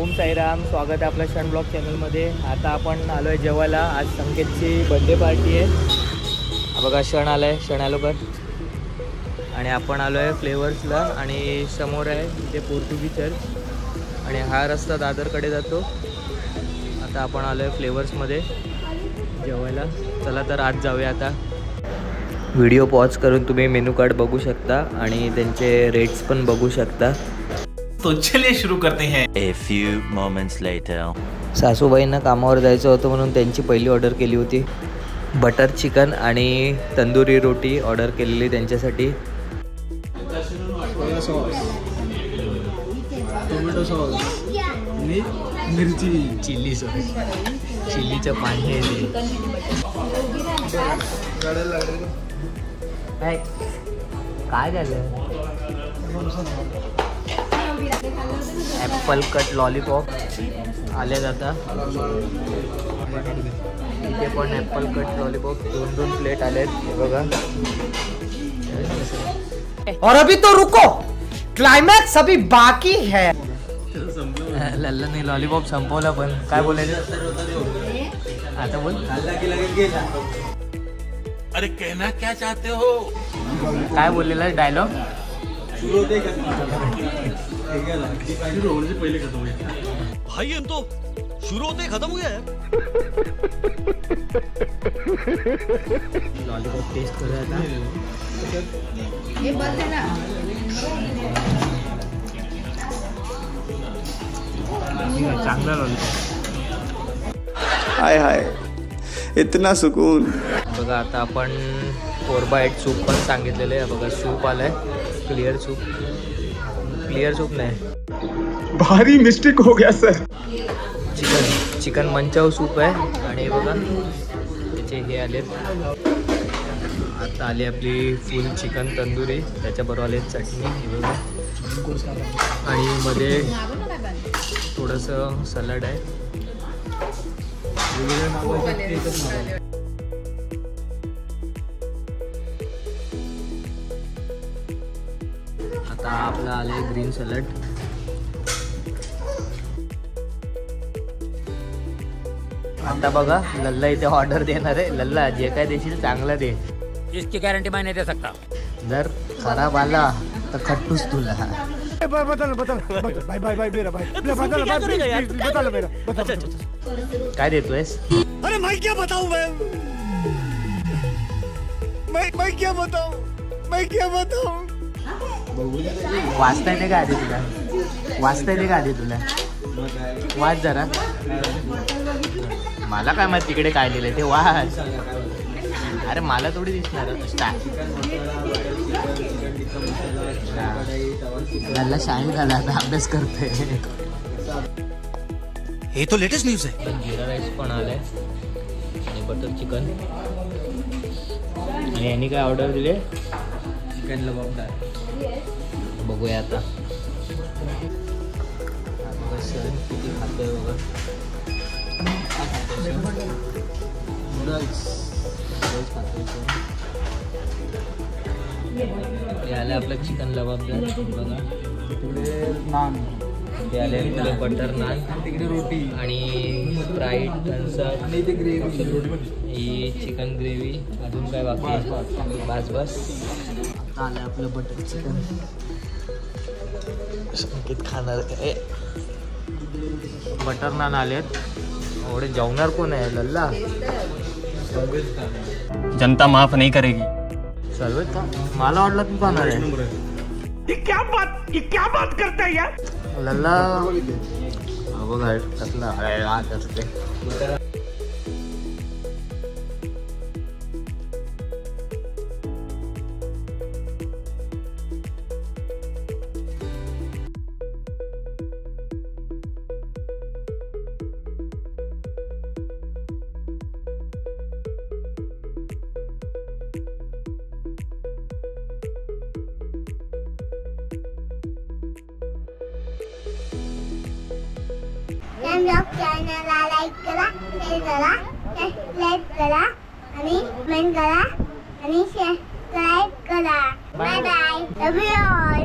ओम साईराम, स्वागत आहे आपल्या क्षण ब्लॉग चॅनलमध्ये। आता आपण आलो आहे जेवायला। आज संकेतची बर्थडे पार्टी आहे। बघा क्षण आला आहे, क्षण आलो कर। आणि आपण आलो आहे फ्लेवर्सला आणि समोर आहे इथे पोर्तुगीज चर्च आणि हा रस्ता दादरकडे जातो। आता आपण आलो आहे फ्लेवर्समध्ये जेवायला। चला तर आज जाऊया। आता व्हिडिओ पॉज करून तुम्ही मेनू कार्ड बघू शकता आणि त्यांचे रेट्स पण बघू शकता। तो चलिए शुरू करते हैं। A few moments later. सासूबाईंना कामावर जायचं होतं म्हणून त्यांची पहिली ऑर्डर केली होती बटर चिकन आणि तंदुरी रोटी ऑर्डर केलेली त्यांच्यासाठी। टोमॅटो सॉस आणि मिरची चिल्ली सॉस, चिल्लीचं पाणी आहे ते। काय झालं? ॲपल कट लॉलीपॉप आले जाता इथे पण ॲपल कट लॉलीपॉप 2 प्लेट आलेत हे बघा। और अभी तो रुको, क्लाइमैक्स अभी बाकी है। लल्लाने लॉलीपॉप संपवला पण काय बोलायचं आता बोल। अरे कहना क्या चाहते हो? काय बोललेला डायलॉग? भाई हम तो शुरू होते खत्म हो गया है। लॉलीपॉप टेस्ट करूया आता। ये बंद है ना? चांगला लॉलीपॉप। हाय हाय, इतना सुकून। बघा आता आपण 4x8 सूप पण सांगितलेलं आहे। बघा सूप आलाय, क्लिअर सूप। क्लिअर सूप नाही, भारी मिस्टेक हो गया सर। चिकन मंचाव सूप आहे आणि बघा त्याचे हे आलेत। आता आली आपली फुल चिकन तंदुरी, त्याच्याबरोबर आले चटणी हे बघा आणि मध्ये थोडंसं सलाड आहे। आता आपलं आले ग्रीन सॅलड। आता बघा लल्ला इथे ऑर्डर देणार आहे। लल्ला जे काय देशील चांगला दे, इसकी गारंटी मैं नहीं दे सकता। जर खराब आला तर खट्टूस तुला। काय देतोयस? अरे मैं क्या बताऊं, मैं क्या बताऊं। वाचता येते का आधी तुला? वाचता येते का आधी तुला? वाच जरा। मला काय माहिती तिकडे काय लिहिलंय ते वाच। अरे मला थोडी दिसणार मला शाईन झाला आता अभ्यास करते। ये तो लेटेस्ट न्यूज़ है। जीरा राईस पण आलाय आणि बटर चिकन आणि यांनी काय ऑर्डर दिले? चिकन लबाबदार। बघूया आता किती खातोय बघा। नूडल्स हे आलं आपलं चिकन लबाबदार बघा। नान हे आले बटर नान, तिकडे रोटी आणि स्प्राईट, थम्सअप आणि ते ग्रेव्ही, ही चिकन ग्रेव्ही। अजून काय बाकी आहे? बस आता आलं आपलं बटर चिकन। संकेत खाणार आहे। बटर नान आलेत। एवढे जेवणार कोण आहे? लल्ला जनता माफ नहीं करेगी। सर्वच का? मला वाटलं तू खाणार आहे। ये क्या बात करता है यार? लल्ला बघा कसला हात असते। चॅनलला लाईक करा, शेअर करा, सबस्क्राईब करा आणि कमेंट करा आणि सबस्क्राईब करा। Bye bye, love you all.